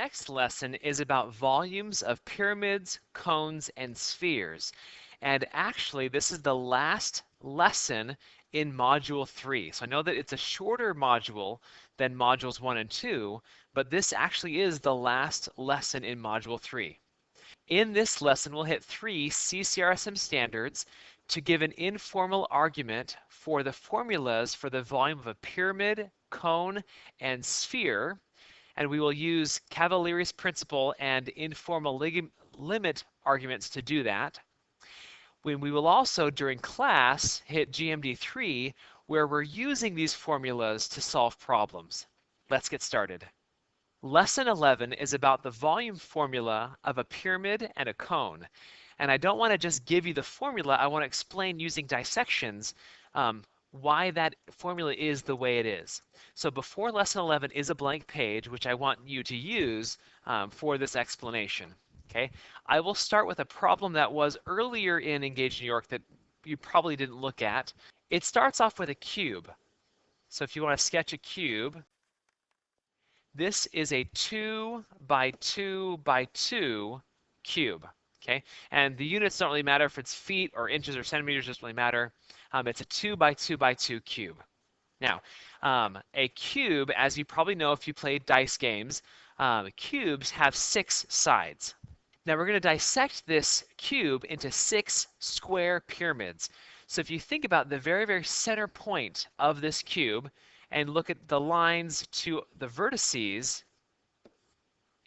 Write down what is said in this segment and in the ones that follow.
next lesson is about volumes of pyramids, cones, and spheres. And actually, this is the last lesson in Module 3. So I know that it's a shorter module than Modules 1 and 2, but this actually is the last lesson in Module 3. In this lesson, we'll hit 3 CCRSM standards to give an informal argument for the formulas for the volume of a pyramid, cone, and sphere, and we will use Cavalier's principle and informal limit arguments to do that. We will also, during class, hit GMD3, where we're using these formulas to solve problems. Let's get started. Lesson 11 is about the volume formula of a pyramid and a cone. And I don't want to just give you the formula, I want to explain using dissections why that formula is the way it is. So before lesson 11 is a blank page, which I want you to use for this explanation. Okay, I will start with a problem that was earlier in Engage New York that you probably didn't look at. It starts off with a cube. So if you want to sketch a cube, this is a 2 by 2 by 2 cube. Okay, and the units don't really matter if it's feet or inches or centimeters, doesn't really matter. It's a 2 by 2 by 2 cube. Now, a cube, as you probably know if you played dice games, cubes have 6 sides. Now we're going to dissect this cube into 6 square pyramids. So if you think about the very, very center point of this cube and look at the lines to the vertices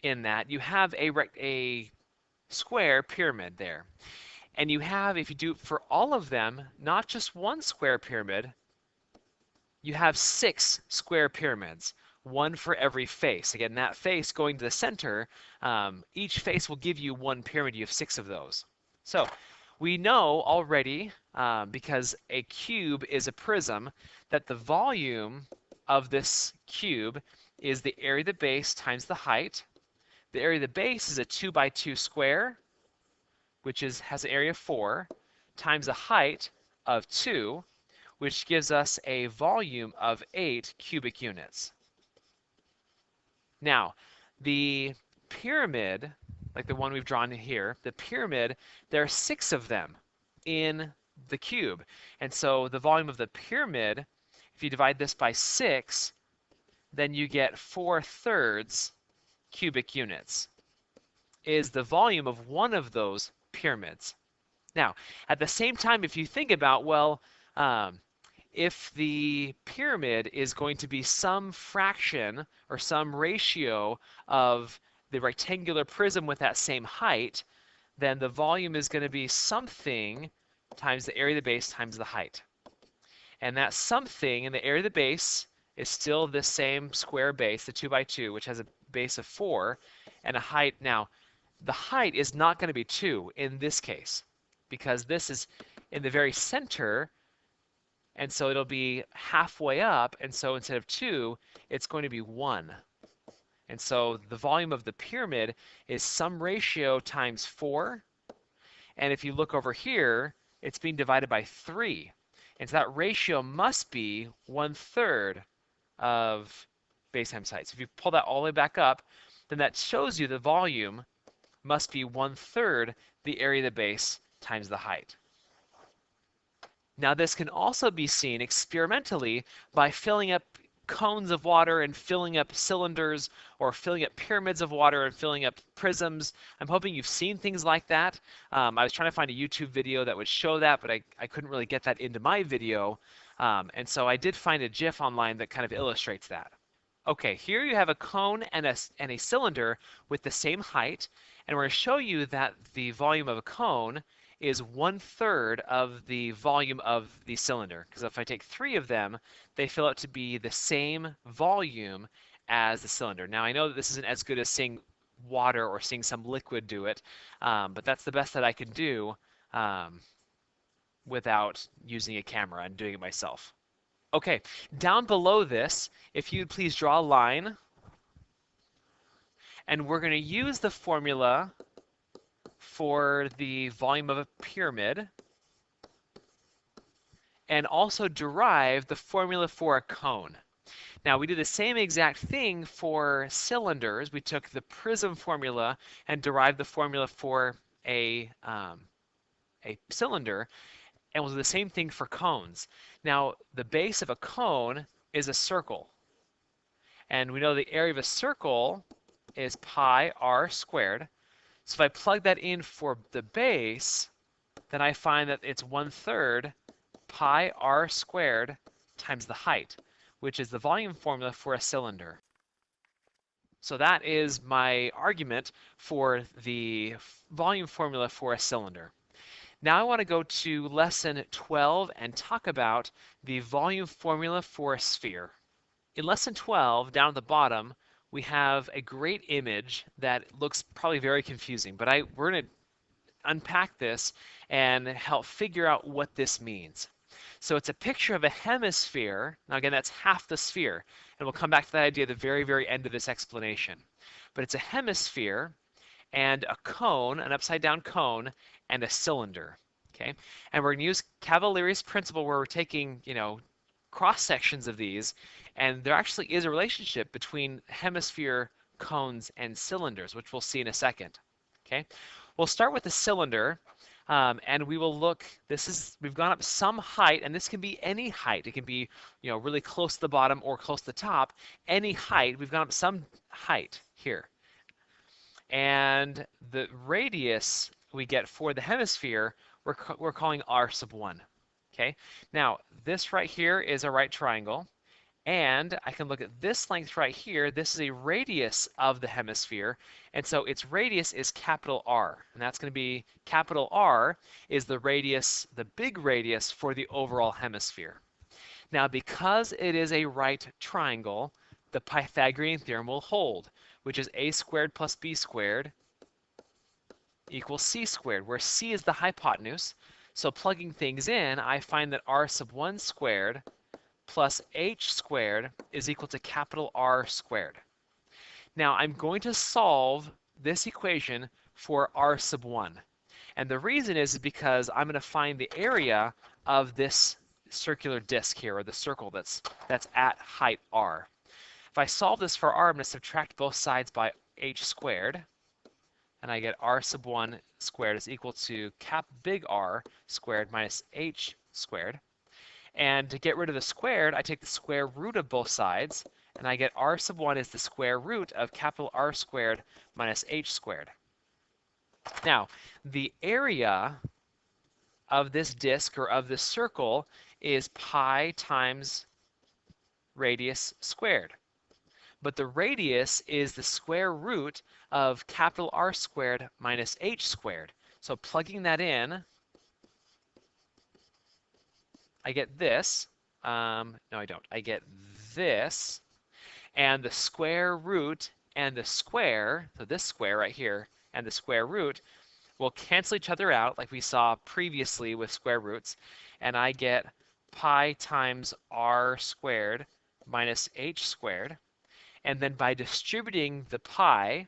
in that, you have a square pyramid there. And you have, if you do for all of them, not just one square pyramid, you have 6 square pyramids, one for every face. Again, that face going to the center, each face will give you one pyramid. You have 6 of those. So we know already, because a cube is a prism, that the volume of this cube is the area of the base times the height. The area of the base is a 2 by 2 square, which has an area of 4, times a height of 2, which gives us a volume of 8 cubic units. Now, the pyramid, like the one we've drawn here, the pyramid, there are 6 of them in the cube. And so the volume of the pyramid, if you divide this by 6, then you get 4/3 cubic units, is the volume of one of those pyramids. Now, at the same time, if you think about, well, if the pyramid is going to be some fraction or some ratio of the rectangular prism with that same height, then the volume is going to be something times the area of the base times the height. And that something in the area of the base is still this same square base, the 2 by 2, which has a base of 4, and a height. Now, the height is not going to be 2 in this case, because this is in the very center, and so it'll be halfway up, and so instead of 2, it's going to be 1. And so the volume of the pyramid is some ratio times 4, and if you look over here, it's being divided by 3. And so that ratio must be 1/3 of base times height. So if you pull that all the way back up, then that shows you the volume must be 1/3 the area of the base times the height. Now this can also be seen experimentally by filling up cones of water and filling up cylinders, or filling up pyramids of water and filling up prisms. I'm hoping you've seen things like that. I was trying to find a YouTube video that would show that, but I couldn't really get that into my video. And so I did find a GIF online that kind of illustrates that. Okay, here you have a cone and a cylinder with the same height, and we're going to show you that the volume of a cone is 1/3 of the volume of the cylinder. Because if I take 3 of them, they fill out to be the same volume as the cylinder. Now I know that this isn't as good as seeing water or seeing some liquid do it, but that's the best that I can do without using a camera and doing it myself. Okay, down below this, if you'd please draw a line, and we're going to use the formula for the volume of a pyramid, and also derive the formula for a cone. Now we do the same exact thing for cylinders. We took the prism formula and derived the formula for a cylinder, and we'll do the same thing for cones. Now the base of a cone is a circle, and we know the area of a circle is pi r squared. So if I plug that in for the base, then I find that it's 1/3 pi r squared times the height, which is the volume formula for a cylinder. So that is my argument for the volume formula for a cylinder. Now I want to go to lesson 12 and talk about the volume formula for a sphere. In lesson 12, down at the bottom, we have a great image that looks probably very confusing, but we're going to unpack this and help figure out what this means. So it's a picture of a hemisphere. Now again, that's half the sphere, and we'll come back to that idea at the very, very end of this explanation. But it's a hemisphere and a cone, an upside down cone, and a cylinder. Okay, and we're going to use Cavalier's principle where we're taking, cross sections of these, and there actually is a relationship between hemisphere, cones, and cylinders, which we'll see in a second. Okay, we'll start with the cylinder, and we will look. We've gone up some height, and this can be any height. It can be, really close to the bottom or close to the top. Any height. We've gone up some height here, and the radius we get for the hemisphere we're calling r sub 1. Okay, now this right here is a right triangle, and I can look at this length right here. This is a radius of the hemisphere, and so its radius is capital R, and that's going to be capital R is the radius, the big radius for the overall hemisphere. Now because it is a right triangle, the Pythagorean theorem will hold, which is a squared plus b squared equals c squared, where c is the hypotenuse. So plugging things in, I find that r sub 1 squared plus h squared is equal to capital R squared. Now I'm going to solve this equation for r sub 1. And the reason is because I'm going to find the area of this circular disk here, or the circle that's at height r. If I solve this for r, I'm going to subtract both sides by h squared, and I get r sub 1 squared is equal to cap big R squared minus h squared. And to get rid of the squared, I take the square root of both sides, and I get r sub 1 is the square root of capital R squared minus h squared. Now, the area of this disk, or of this circle, is pi times radius squared. But the radius is the square root of capital R squared minus h squared. So plugging that in, I get this. No, I don't. I get this. And the square root and the square, so this square right here, and the square root will cancel each other out like we saw previously with square roots. And I get pi times r squared minus h squared. And then by distributing the pi,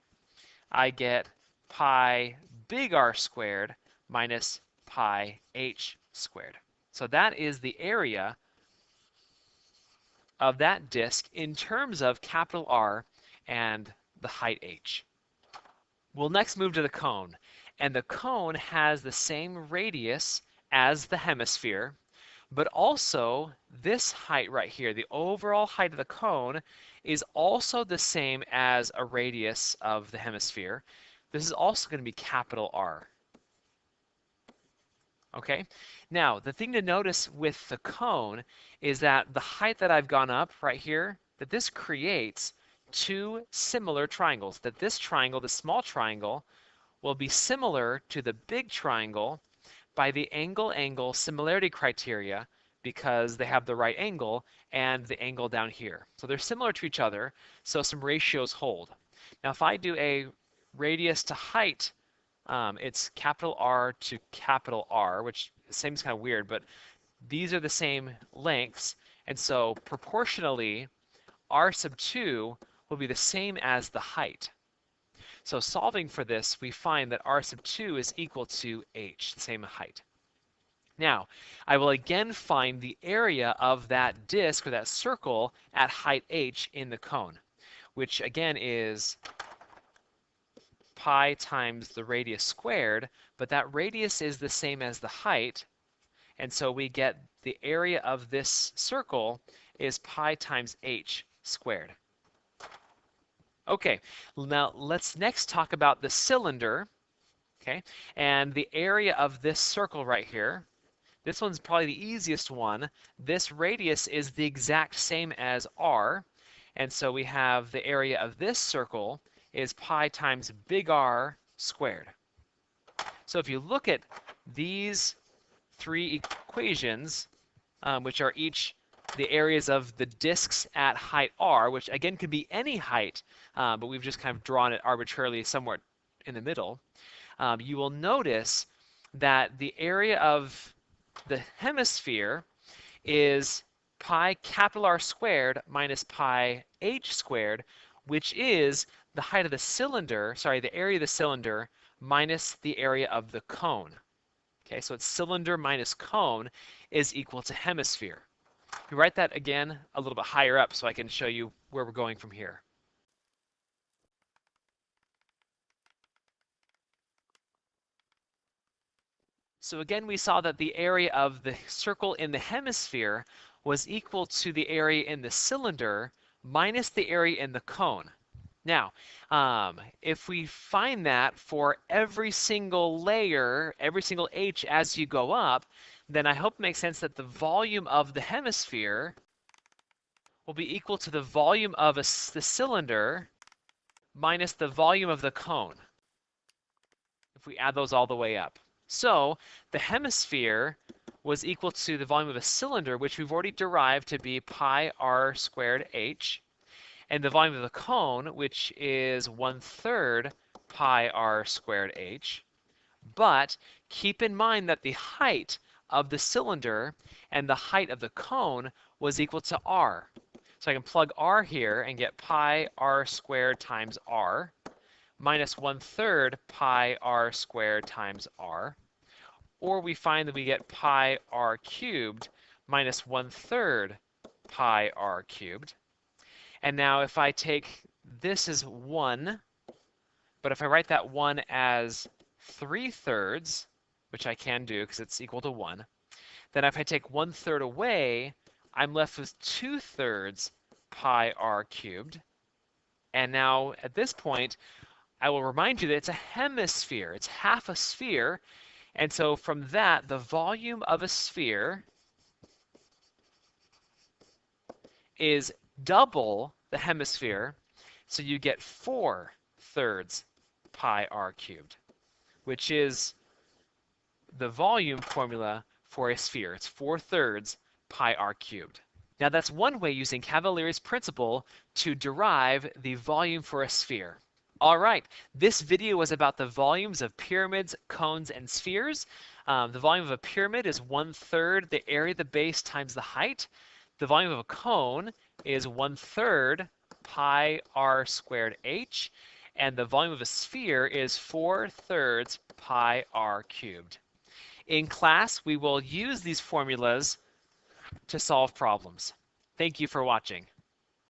I get pi big R squared minus pi h squared. So that is the area of that disk in terms of capital R and the height h. We'll next move to the cone. And the cone has the same radius as the hemisphere, but also this height right here, the overall height of the cone, is also the same as a radius of the hemisphere. This is also going to be capital R. Okay, now the thing to notice with the cone is that the height that I've gone up right here, that this creates two similar triangles. That this triangle, the small triangle, will be similar to the big triangle by the angle-angle similarity criteria, because they have the right angle and the angle down here. So they're similar to each other, so some ratios hold. Now if I do a radius to height, it's capital R to capital R, which seems kind of weird, but these are the same lengths, and so proportionally, r sub 2 will be the same as the height. So solving for this, we find that r sub 2 is equal to h, the same height. Now, I will again find the area of that disk or that circle at height h in the cone, which again is pi times the radius squared, but that radius is the same as the height, and so we get the area of this circle is pi times h squared. Okay, now let's next talk about the cylinder, okay? And the area of this circle right here, this one's probably the easiest one. This radius is the exact same as r, and so we have the area of this circle is pi times big R squared. So if you look at these three equations, which are each the areas of the disks at height r, which again could be any height, but we've just kind of drawn it arbitrarily somewhere in the middle, you will notice that the area of the hemisphere is pi capital R squared minus pi h squared, which is the height of the cylinder, sorry, the area of the cylinder minus the area of the cone. Okay, so it's cylinder minus cone is equal to hemisphere. We write that again a little bit higher up so I can show you where we're going from here. So again, we saw that the area of the circle in the hemisphere was equal to the area in the cylinder minus the area in the cone. Now, if we find that for every single layer, every single h as you go up, then I hope it makes sense that the volume of the hemisphere will be equal to the volume of the cylinder minus the volume of the cone, if we add those all the way up. So the hemisphere was equal to the volume of a cylinder, which we've already derived to be pi r squared h, and the volume of the cone, which is 1/3 pi r squared h. But keep in mind that the height of the cylinder and the height of the cone was equal to r. So I can plug r here and get pi r squared times r minus 1/3 pi r squared times r. Or we find that we get pi r cubed minus 1/3 pi r cubed. And now if I take this as 1, but if I write that 1 as 3/3, which I can do because it's equal to 1, then if I take 1/3 away, I'm left with 2/3 pi r cubed. And now at this point, I will remind you that it's a hemisphere. It's half a sphere. And so from that, the volume of a sphere is double the hemisphere. So you get 4/3 pi r cubed, which is the volume formula for a sphere. It's 4/3 pi r cubed. Now that's one way using Cavalier's principle to derive the volume for a sphere. All right, this video was about the volumes of pyramids, cones, and spheres. The volume of a pyramid is 1/3 the area of the base times the height. The volume of a cone is 1/3 pi r squared h. And the volume of a sphere is 4/3 pi r cubed. In class, we will use these formulas to solve problems. Thank you for watching.